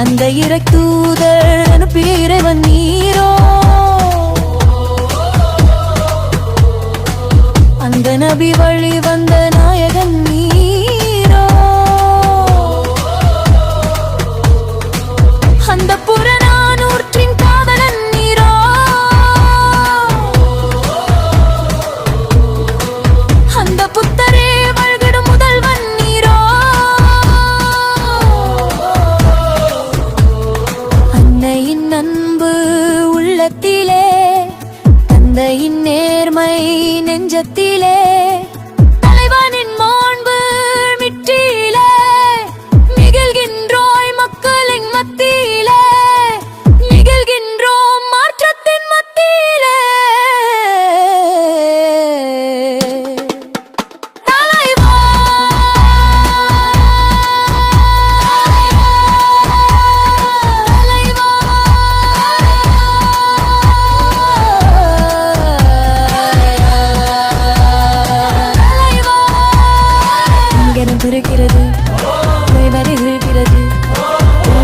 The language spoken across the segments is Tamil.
அந்த இறை தூதர் அனுப்பி இறைவன் நீரோ அந்த நபி வழி வந்த நாயகன் நீரோ அந்த புறநானூற்றின் காதலன் நீரோ அந்த புத்தரே வழ்கிடும் முதல்வன் நீரோ அன்னையின் அன்பு உள்ளத்திலே தந்தையின் நேர்மை நெஞ்சத்திலே தலைவனின் மாண்பு மிற்றிலே மிகிழ்கின்றோய் மக்களின் மத்தியிலே மிகிழ்கின்றோம் மாற்றத்தின் மத்தியிலே தலைவா தலைவா இருக்கிறது வருகிறது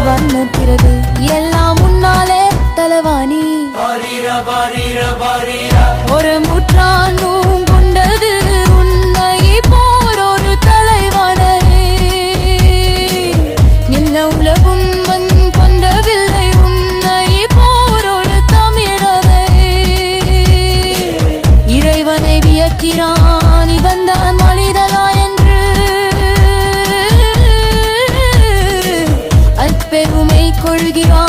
வண்ணத்திறது எல்லாம் முன்னாலே தலவாணி ஒரு முற்றாண்டும் கொண்டது உன்னை போர் ஒரு தலைவனே நில உலகும் கொண்டவில்லை உன்னை போர் ஒரு தமிழரை இறைவனை வியக்கிறான் இவன்தான் மனிதலா பெருமை கொள்கிறார்